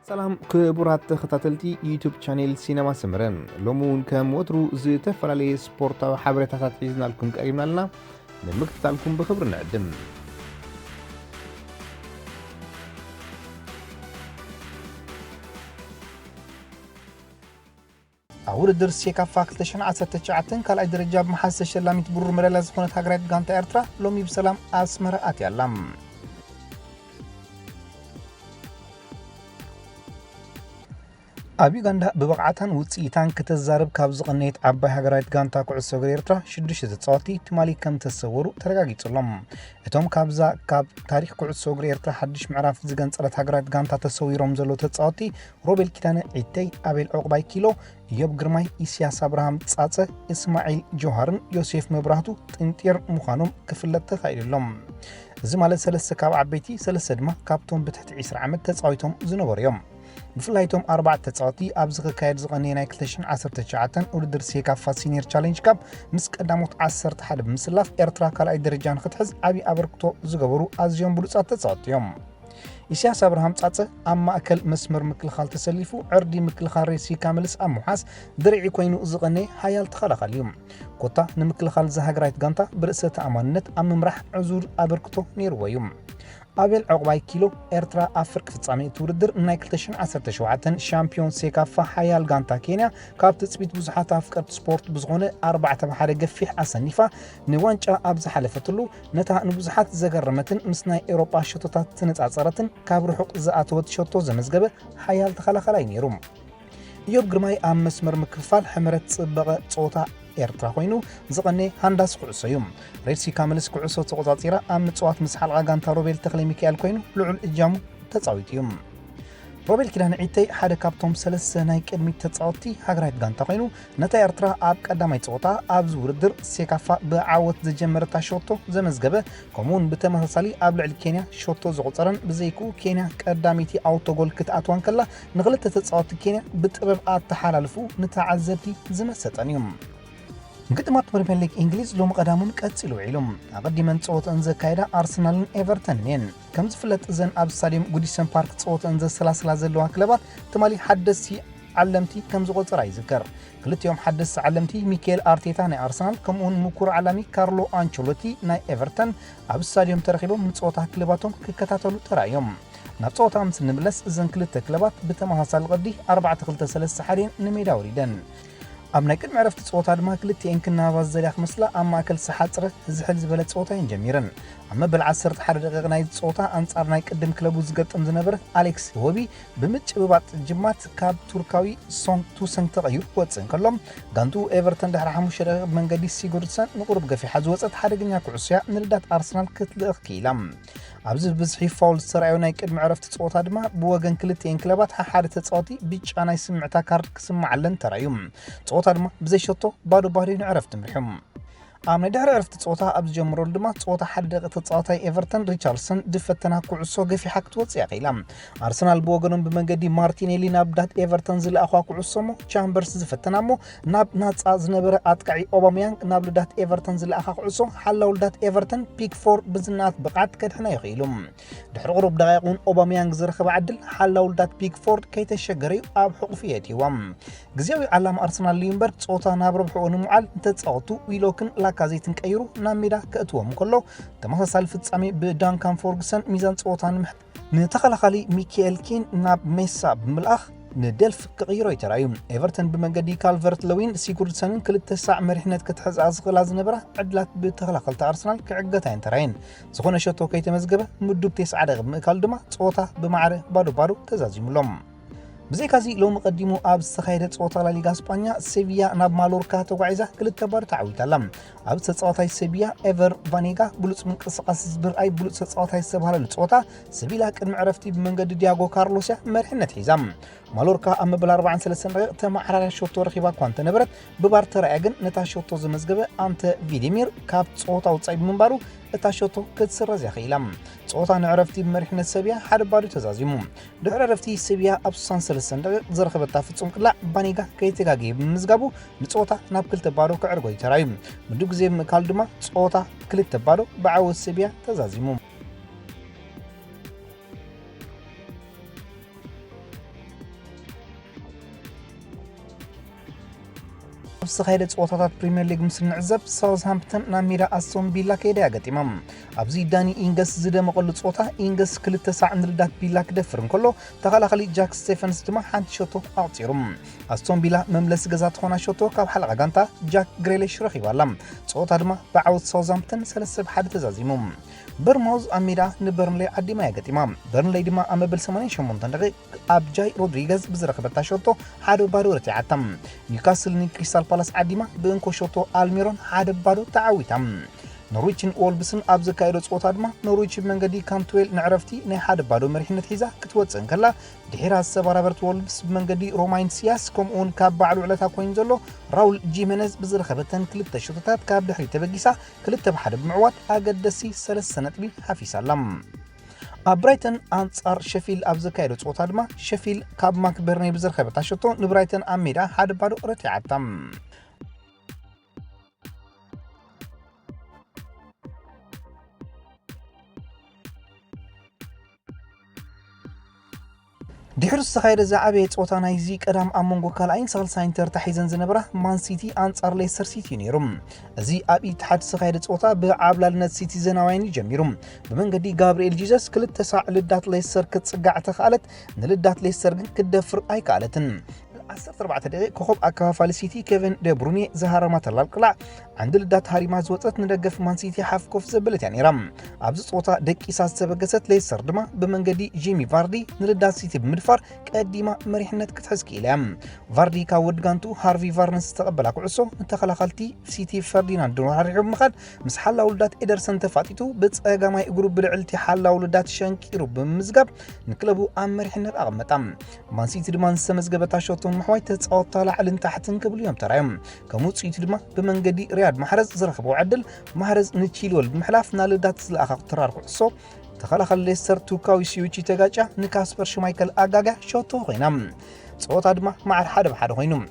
سلام كبرات تختاتلتي يوتيوب شانيل سينما سمرن لومون كم وترو زتفلالي سبورتا حبرتات حيزنا لكم قريبنا لنا نمكتتا لكم بخبر نعدم أول الدرس يكفى كلتشان عسرت تشعتن كالاي درجة بمحاسة شلاميت برور مريلا زخونة هاقرات غانتا إرترا لومي بسلام أسمر أتيالام ኣብ ዩጋንዳ ብብቕዓታን ውጽኢታን ክትዛረብ ካብ ዝቕነየት ዓባይ ሃገራዊት ጋንታ ኩዕሶ እግሪ ኤርትራ 6 ተጻወትቲ ትማሊ ከም ተሰወሩ ተረጋጊጹሎም እቶም ካብ ታሪኽ ኩዕሶ እግሪ ኤርትራ ሓድሽ ምዕራፍ ዝገንጸለት ሃገራዊት ጋንታ ተሰዊሮም ዘሎ ተጻወትቲ ሮቤል ኪዳነ ዒተይ ኣቤል ዕቁባይ ኪሎ ኢዮብ ግርማይ ኢሳያስ አብርሃም ጻጸ እስማዒል ጆሃርን ዮሴፍ መብራህቱ ጥንጢር ምዃኖም ክፍለጥ ተኻኢሎም እዚ ማለት ሰለስተ ካብ ዓበይቲ ሰለስተ ድማ ካብቶም ብትሕቲ 20 ዓመት ተጻዊቶም ዝነበሩ እዮም بفلايتهم 4 تጻወቲ ኣብ ዝካየድ ዝቐነየ ናይ 2019 ውድድር ሴካፋ ሲኒየር ቻሌንጅ ካፕ ምስ ቀዳሞት 11 ብምስላፍ ኤርትራ ካልኣይ ደረጃን ክትሕዝ ዓቢ ኣበርክቶ ዝገበሩ ኣዝዮም ብሉጻት ተጻወቲ እዮም ኢሳያስ አብርሃም ጻጸ ኣብ ማእከል መስመር ምክልኻል ተሰሊፉ ዕርዲ ምክልኻል ሬሲ ካመልስ ኣብ ሙሓስ ድርዒ ኮይኑ ዝቐነየ ሓያል ተኸላኻሊ እዩ ኮታ ንምክልኻል ዝሃገራዊት ጋንታ ብርእሰ ተኣማንነት ኣብ ምምራሕ ዕዙር ኣበርክቶ ነይርዎ እዩ ኣቤል ዕቁባይ ኪሎ ኤርትራ ኣብ ፍርቂ ፍጻሜ ውድድር ናይ 2017 ሻምፒዮን ሴካፋ ሓያል ጋንታ ኬንያ ካብ ትጽቢት ብዙሓት ኣፍቀርቲ ስፖርት ብዝኾነ 4-1 ገፊሕ ኣሰኒፋ ንዋንጫ ኣብ ዝሓለፈትሉ ነታ ንብዙሓት ዘገረመትን ምስ ናይ ኤውሮጳ ሸቶታት ትነጻጸረትን ካብ ርሑቕ ዝኣተወት ሸቶ ዘመዝገበ ሓያል ተኸላኻላይ ነይሩ ኢዮብ ግርማይ ኣብ መስመር ምክፍፋል ሕምረት ጽበቐ ጾታ ኤርትራ ኮይኑ ዝቐነ ሃንዳስ ኩዕሶ እዩ ሬሲ ካመልስ ኩዕሶ ተቆጻጺራ ኣብ ምጽዋት ምስ ሓልቃ ጋንታ ሮቤል ተክለ ሚካኤል ኮይኑ ልዑል እጃሙ ተጻዊት እዩ ሮቤል ኪዳነ ዒተይ ሓደ ካብቶም ሰለስተ ናይ ቅድሚት ተጻወቲ ሃገራዊት ጋንታ ኮይኑ ነታ ኤርትራ ኣብ ቀዳማይ ጾታ ኣብ ዝውድድር ሴካፋ ብዓወት ዝጀመረታ ሸቶ ዘመዝገበ ከምኡውን ብተመሳሳሊ ኣብ ልዕሊ ኬንያ ሸቶ ዝቑፀረን ብዘይኩ ኬንያ ቀዳሚቲ ኣውቶጎል ክትኣትዋን ከላ ንኽልተ ተጻወቲ ኬንያ ብጥበብ ኣተሓላልፉ ንተዓዘብቲ ዝመሰጠን እዩ ግጥማት ፕሪምየር ሊግ እንግሊዝ ሎም ቀዳሙን ቀጽሉ ዒሎም ኣቀዲመን ጾወተን ዘካይዳ ኣርሰናልን ኤቨርተንን ከም ዝፍለጥ ዘን ኣብ ስታዲየም ጉዲሰን ፓርክ ጾወተን ዘሰላስላ ዘለዋ ክለባት ትማሊ ሓደስቲ ዓለምቲ ከም ዝቆጸራ ይዝከር ክልቲኦም ሓደስቲ ዓለምቲ ሚካኤል አርቴታ ናይ ኣርሰናል ከምኡውን ምኩር ዓላሚ ካርሎ አንቸሎቲ ናይ ኤቨርተን ኣብ ስታዲየም ተረኺቦም ንጾወታ ክለባቶም ክከታተሉ ተራእዮም ናብ ጾወታ ምስ ንምለስ እዘን ክልተ ክለባት ብተመሳሳሊ ቅዲ 4-2-3-1 ንሜዳ ወሪደን ኣብ ናይ ቅድሚ ዕረፍቲ ጾወታ ድማ ክልቲአን ክናባዝ ዘልያ ክመስላ ኣብ ማእከል ሰሓፅረ ዝሕል ዝበለ ጾወታ ጀሚረን ኣብ መበል 11 ደቂቕ ናይ ጾወታ ኣንጻር ናይ ቅድም ክለቡ ዝገጥም ዝነበረ ኣሌክስ ሆቢ ብምጭብባጥ ጅማት ካብ ቱርካዊ ቱሰንግ ተቐይሩ ወፅን ከሎም ጋንቱ ኤቨርተን ድሕሪ 5 ደቂቕ መንገዲ ሲጉርድሰን ንቁርብ ገፊሓ ዝወፀት ሓደገኛ ኩዕሶያ ንልዳት ኣርሰናል ክትልእኽ ኪኢላ ኣብዚ ብዝሒ ፋውል ዝተራእዩ ናይ ቅድሚ ዕረፍቲ ጾወታ ድማ ብወገን ክልቲአን ክለባት ሓደ ተጻወቲ ቢጫ ናይ ስምዕታ ካርድ ክስማዓለን ተራእዩ ጾወታ ድማ ብዘይሸቶ ባዶ ንዕረፍቲ ምርሖም ኣብ ናይ ድሕሪ ዕረፍቲ ጾወታ ኣብ ዝጀምረሉ ድማ ጾወታ ሓደ ደቂቕ ተጻዋታይ ኤቨርተን ሪቻርድሰን ድፈተና ኩዕሶ ገፊሓ ክትወፅእ ኺኢላ ኣርሰናል ብወገኖም ብመንገዲ ማርቲኔሊ ናብ ዳት ኤቨርተን ዝለኣኻ ኩዕሶ ሞ ቻምበርስ ዝፈተናሞ ናብ ናጻ ዝነበረ ኣጥቃዒ ኦባሜያንግ ናብ ልዳት ኤቨርተን ዝለኣኻ ኩዕሶ ሓላው ልዳት ኤቨርተን ፒክፎርድ ብዝናት ብቕዓት ከድሕና ይኽኢሉ ድሕሪ ቁሩብ ደቂቕ ኦባሜያንግ ዝረኸበ ዓድል ሓላው ልዳት ፒክፎርድ ከይተሸገረ ኣብ ሕቑፉ የእትይዎም ግዜያዊ ዓላማ ኣርሰናል ሊምበርግ ጾወታ ናብ ረብሕኡ ንምዓል እንተጻወቱ ዊሎክን ላካዜትን ቀይሩ ናብ ሜዳ ከእትዎም ከሎ ተመሳሳሊ ፍጻሜ ብዳንካን ፎርግሰን ሚዛን ጾወታ ንተኸላኻሊ ሚካኤል ኬን ናብ ሜሳ ብምልኣኽ ንደልፍ ክቕይሮ ይተራእዩ ኤቨርተን ብመንገዲ ካልቨርት ለዊን ሲጉርድሰንን 2 ሳዕ መሪሕነት ክትሕዝ ዝኽእላ ዝነበራ ዕድላት ብተኸላኸልቲ ኣርሰናል ክዕገታየን ተራእየን ዝኾነ ሸቶ ከይተመዝገበ ምዱብ 9 ደቂቕ ብምእካል ድማ ጾወታ ብማዕረ ባዶ ተዛዚሙሎም ብዘይካዚ ሎሚ ቀዲሙ ኣብ ዝተኻየደ ጾወታ ላሊጋ እስጳኛ ሴቪያ ናብ ማሎርካ ተጓዒዛ 2-0 ተዓዊታላ ኣብ ተጻዋታይ ሴቪያ ኤቨር ቫኔጋ ብሉጽ ምንቅስቓስ ዝብርኣይ ብሉጽ ተጻዋታይ ዝተባሃለሉ ጾወታ ሰቪላ ቅድሚ ዕረፍቲ ብመንገዲ ዲያጎ ካርሎስያ መሪሕነት ሒዛ ማሎርካ ኣብ መበል 43 ደቂቕ ተማዕራርያ ሸቶ ረኺባ እኳ እንተነበረት ብባር ተራእያ ግን ነታ ሸቶ ዘመዝገበ ኣንተ ቪዲሚር ካብ ጾወታ ውፃኢ ብምንባሩ እታ ሸቶ ክትስረዝ ይኽኢላ ጾወታ ንዕረፍቲ ብመሪሕነት ሰቪያ 1-0 ተዛዚሙ ድሕሪ ዕረፍቲ ሰቪያ ኣብ 63 ደቂቕ ዝረኸበታ ፍጹም ቅላዕ ባኔጋ ከይተጋገየ ብምዝጋቡ ንጾወታ ናብ 2-0 ክዕርጎ ይተራእዩ ምድብ ግዜ ብምእካል ድማ ጾወታ 2-0 ብዓወት ሰቪያ ተዛዚሙ ዝተኻየደ ፀወታታት ፕሪምየር ሊግ ምስ ንዕዘብ ሳውዝሃምፕተን ናብ ሜዳ ኣስቶን ቪላ ከይዳ ያገጢሞም ኣብዚ ዳኒ ኢንገስ ዝደመቐሉ ፀወታ ኢንገስ 2 ሳዕ ንልዳት ቪላ ክደፍር እንከሎ ተኸላኻሊ ጃክ ስቴፈንስ ድማ ሓንቲ ሸቶ ኣቕፂሩ ኣስቶን ቪላ መምለሲ ገዛ ትኾና ሸቶ ካብ ሓለቓ ጋንታ ጃክ ግሬሊሽ ረኺባላ ፀወታ ድማ ብዓወት ሳውዝሃምፕተን 3-1 ተዛዚሙ በርማውዝ ኣብ ሜዳ ንበርንሌይ ዓዲማ ያገጢማ በርንሌይ ድማ ኣብ መበል 88 ደቂቕ ኣብ ጃይ ሮድሪገዝ ብዝረኸበታ ሸቶ 1-0 ረቲዓታ ኒውካስል ንክሪስታል ፓላስ ዓዲማ ብእንኮ ሸቶ ኣልሚሮን 1-0 ተዓዊታ ኖርዊችን ወልብስን ኣብ ዘካየዶ ፀወታ ድማ ኖርዊች መንገዲ ካምትዌል ንዕረፍቲ ናይ 1-0 መሪሕነት ሒዛ ክትወፅእ እንከላ ድሒራ ዝተባራበረት ወልብስ ብመንገዲ ሮማይን ሲያስ ከምኡውን ካብ ባዕሉ ዕለታ ኮይኑ ዘሎ ራውል ጂሜነዝ ብዝረኸበተን 2 ሸቶታት ካብ ድሕሪ ተበጊሳ 2-1 ብምዕዋት ኣገደሲ 3 ነጥቢ ሓፊሳላ ኣብ ብራይተን ኣንጻር ሸፊል ኣብ ዘካየዶ ፀወታ ድማ ሸፊል ካብ ማክበርኔ ብዝረኸበታ ሸቶ ንብራይተን ኣብ ሜዳ 1-0 ረቲዓታ ድሕሪ ዝተኻየደ ዝዓበየ ፀወታ ናይዚ ቀዳም ኣብ መንጎ ካልኣይን ሳልሳይን ተርታ ሒዘን ዝነበራ ማን ሲቲ ኣንጻር ሌስተር ሲቲ ነይሩ እዚ ኣብ ኢትሓድ ዝተኻየደ ፀወታ ብዓብላልነት ሲቲ ዘናዋይን ጀሚሩ ብመንገዲ ጋብርኤል ጂዘስ 2 ሳዕ ልዳት ሌስተር ክትፅጋዕ ተኻለት ንልዳት ሌስተር ግን ክትደፍር ኣይከኣለትን 14 ደቂቕ ኮኸብ ኣከፋፋሊ ሲቲ ኬቨን ደብሩኔ ዝሃረማ ተላልቅላዕ ዓንዲ ልዳት ሃሪማ ዝወፀት ንደገፍ ማን ሲቲ ሓፍ ኮፍ ዘበለት እያ ነይራ ኣብዚ ፀወታ ደቂሳ ዝተበገሰት ሌስተር ድማ ብመንገዲ ጂሚ ቫርዲ ንልዳት ሲቲ ብምድፋር ቀዲማ መሪሕነት ክትሕዝ ክኢላ ቫርዲ ካብ ወዲ ጋንቱ ሃርቪ ቫርነስ ዝተቐበላ ኩዕሶ ንተኸላኸልቲ ሲቲ ፈርዲናንድ ድንዋሓሪሑ ብምኻድ ምስ ሓላዊ ልዳት ኤደርሰን ተፋጢቱ ብፀጋማይ እግሩ ብልዕልቲ ሓላዊ ልዳት ሸንቂሩ ብምዝጋብ ንክለቡ ኣብ መሪሕነት ኣቐመጣ ማን ሲቲ ድማ ዝተመዝገበታ ሸቶን محوي تتصاوت لاعلن تحت كبل يوم ترايم كموت سيت دما بمنجدي رياض محرز زرخبو عدل محرز نتشيلول بمحلاف نالدات زلاخ ترار قصو تخلخل ليستر توكاوي سيوتشي تغاچا نكاسبر شمايكل اغاغا شوتو غينام صوت دما مع حد بحد غينم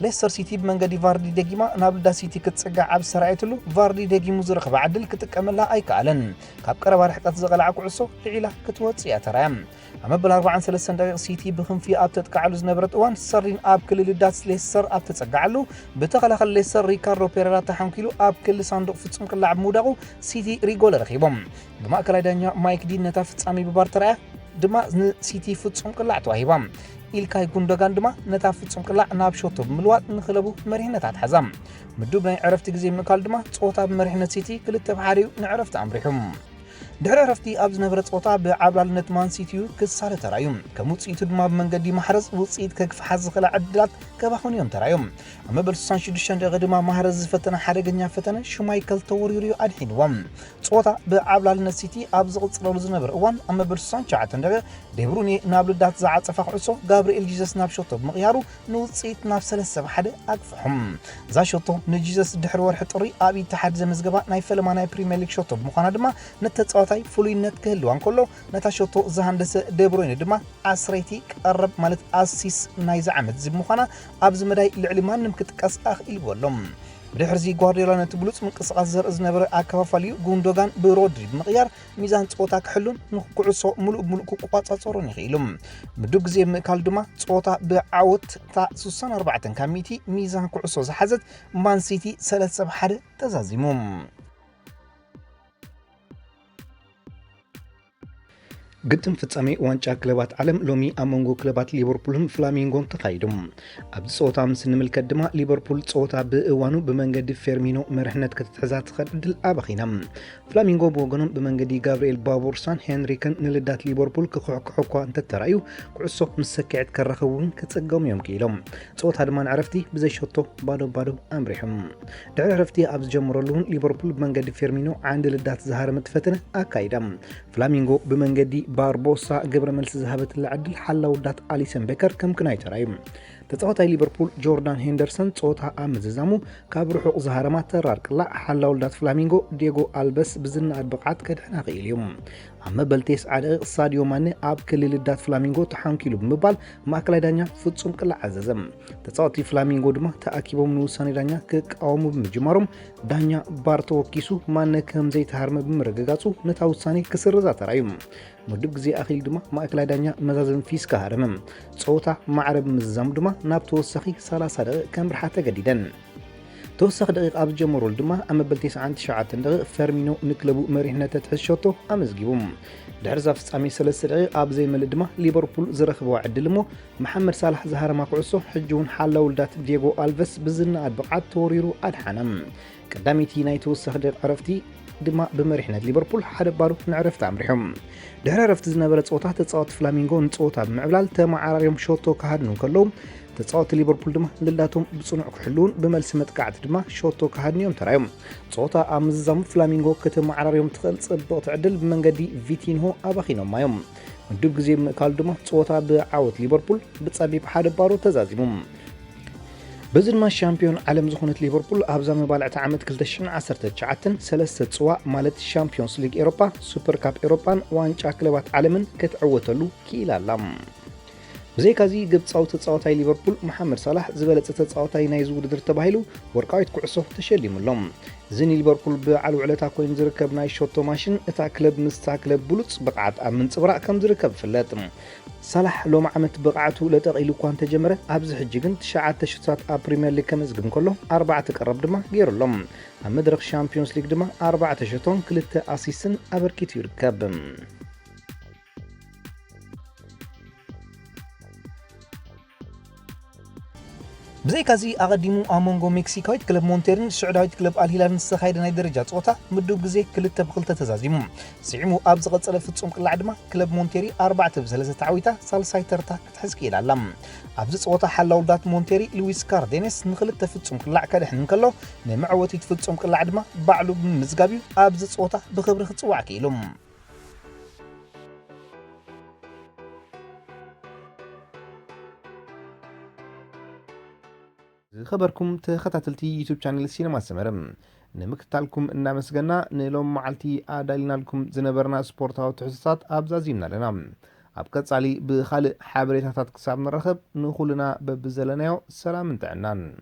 ليستر سيتي بمنجدي فاردي دغيما نابلدا سيتي كتصغع عب سرايتلو فاردي دغيمو زرخب عدل كتقملا ايكالن كاب قربا رحطات زغلع قعصو فعلا كتوصيا ترايم اما بل 43 دقيقه سيتي بخنفي اب تتقعلو زنبرت اوان سرين اب كل داس ليستر اب تتصغعلو بتخلخل ليستر ريكاردو بيريرا تحنكيلو اب كل صندوق فصم كلاعب موداقو سيتي ريغول رخيبهم بماكل دانيا مايك دي نتا فصامي ببارترا دما سيتي فصم كلاع توهيبام ኢልካይ ጉንዶጋን ድማ ነታ ፍጹም ቅላዕ ናብ ሾቶ ብምልዋጥ ንክለቡ መሪሕነት ኣትሓዛም ምዱብ ናይ ዕረፍቲ ግዜ ምካል ድማ ፀወታ ብመሪሕነት ሲቲ 2-1 ንዕረፍቲ ኣምሪሖም ድሕሪ ዕረፍቲ ኣብ ዝነበረ ፀወታ ብዓብላልነት ማን ሲቲዩ ክሳለ ተራዩ ከም ውፅኢቱ ድማ ብመንገዲ ማሕረዝ ውፅኢት ከግፍሓዝ ዝኽእል ዕድላት ከባኹን እዮም ተራዮም ኣብ መበል 66 ደቂቃ ድማ ማሕረዝ ዝፈተነ ሓደገኛ ፈተነ ሹማይከል ተወሪሩ ኣድሒንዎም ፀወታ ብዓብላልነት ሲቲ ኣብ ዝቕፅለሉ ዝነበረ እዋን ኣብ መበል 69 ደቂቃ ደብሩኔ ናብ ልዳት ዝዓፀፋ ኩዕሶ ጋብርኤል ጂዘስ ናብ ሾቶ ብምቕያሩ ንውፅኢት ናብ 3-1 ኣግፍሖም እዛ ሾቶ ንጂዘስ ድሕሪ ወርሒ ጥሪ ኣብ ኢትሓድ ዘመዝገባ ናይ ፈለማ ናይ ፕሪምየር ሊግ ሾቶ ብምዃና ድማ ነተፃወታይ ፍሉይነት ክህልዋን ከሎ ነታ ሾቶ ዝሃንደሰ ደብሮይነ ድማ ኣስረይቲ ቀረብ ማለት ኣሲስ ናይ ዝዓመት ብምዃና ኣብዚ መዳይ ልዕሊ ማንም ክትቀስ ኣኽኢል በሎም ብድሕርዚ ጓርዲዮላ ነቲ ብሉፅ ምንቅስቓስ ዘርኢ ዝነበረ ኣከፋፋልዩ ጉንዶጋን ብሮድሪ ብምቕያር ሚዛን ፀወታ ክሕሉን ንኩዕሶ ሙሉእ ሙሉእ ክቋፃፀሩን ይኽኢሎም ምዱብ ግዜ ምእካል ድማ ፀወታ ብዓወት 64 ካብ ሚቲ ሚዛን ኩዕሶ ዝሓዘት ማን ሲቲ 3-1 ተዛዚሞም قدم فتصامي وانشا كلبات عالم لومي امونغو كلبات ليفربول فلامينغون تخايدم ابد صوتا مس نملكت دما ليفربول صوتا بأوانو بمنجد فيرمينو مرحنت كتتحزات خدل ابخينم فلامينغو بوغنم بمنجدي غابرييل بابورسان هنريكن نلدات ليفربول كخوكو انت ترايو قعصو مسكعت كرخون كتصقوم يوم كيلوم صوتا دما عرفتي بزي شوتو بادو امريحم دعي عرفتي ابز جمرلون ليفربول بمنجد فيرمينو عند لدات زهار متفتنه اكايدم فلامينغو بمنجدي باربوسا قبل ملس ذهبت العدل حلا ودات أليسن بيكر كم كناي ترايم تتصوتاي ليفربول جوردان هندرسون صوتها امززامو كابروحو زهرمات ترارك لا حلا ولدات فلامينغو دييغو البس بزنا البقعات كدحنا قيليوم اما بلتيس عاد ساديو ماني اب كل لدات فلامينغو تحانكيلو بمبال ماكلاي دانيا فصوم قلا عززم تتصوتي فلامينغو دما تاكيبوم نوساني دانيا كقاومو بمجمارهم دانيا بارتو كيسو مان كم زي تهرم بمرغغاصو نتا وساني كسرزا ترايم مدب غزي اخيل دما ماكلاي دانيا مزازن فيس كهرمم صوتا معرب مزام دما ناب توسخي 30 دقيقه كم رحته جديدن توسخ دقيق أب جمرول دما أما بلتيس عن 9 دقيق فيرمينو نكلبو مريحنا تتحشوتو أمزجيبهم دحرزا فصامي 3 دقيق أب زي مل دما ليفربول زرخبو عدلمو محمد صالح زهر ما كعسو حجون حلا ولدات دييغو ألفيس بزنا بقعت توريرو أدحنم قداميتي ناي توسخ دقيق عرفتي دما بمريحنا ليفربول حدا بارو نعرف عمرهم دحر عرفت زنبره صوتا تصاوت فلامينغو نصوتا بمعبلال تمعاريهم شوتو كهادنو كلهم تصاوت ليفربول دما للاتهم بصنع كحلون بملس متقعد دما شوتو كهادنيوم ترايم صوتا امزام فلامينغو كتمعاريهم تخل صبوت عدل بمنغدي فيتينهو اباخينو مايوم ندب غزي مقال دما صوتا بعوت ليفربول بتصبيب حدا بارو تزازيمم بزن شامبيون عالم زخونة ليفربول أبزا مبالعة عامة 2019 3 صواع مالت شامبيونز ليج إوروبا سوبر كاب إوروبان وانشا كلبات عالمن كتعوتلو كيلا لام بزي كازي قبت صوتاي ليفربول محمد صلاح زبالت تصاوتاي نايزو ودر تباهيلو ورقايت كعصو تشليم اللهم زني ليفربول بعلو علتا كوين زركب ناي شوتو ماشين اتا كلب مستا كلب بلوص بقعت امن صبراء كم زركب فلاتم صلاح لو معمت بقعته لتقيلو كوان تجمره ابز حجيغن 9 شوتات بريمير ليج كمزغم كله 4 تقرب دما غير لهم مدرخ شامبيونز ليج دما 4 شوتون 2 اسيسن ابركيت يركب بزي كازي أقدمو أمونغو مكسيكايت كلب مونتيرن سعودايت كلب الهلال نستخايد ناي درجة صوتا مدو بزي كلتا بخلتا تزازيمو سعيمو أبز قد فتصوم كل عدما كلب مونتيري 4 بزلزة تعويتا سالساي ترتا كتحزكي العلم أبز صوتا حلا ولدات مونتيري لويس كاردينيس نخلتا فتصوم كل عكاد حنن كلو نمعوتي تفتصوم كل عدما بعلو بمزقابيو أبز صوتا بخبر ختصوع كيلوم خبركم تخطاتلتي يوتيوب شانل سينما سمرم نمكتالكم إننا مسجنا نلوم معلتي أدالنا لكم زنبرنا سبورتاو تحسسات أبزازيمنا لنا أبكت علي بخالق حابريتات كساب نرخب نخولنا ببزلنايو سلام انتعنان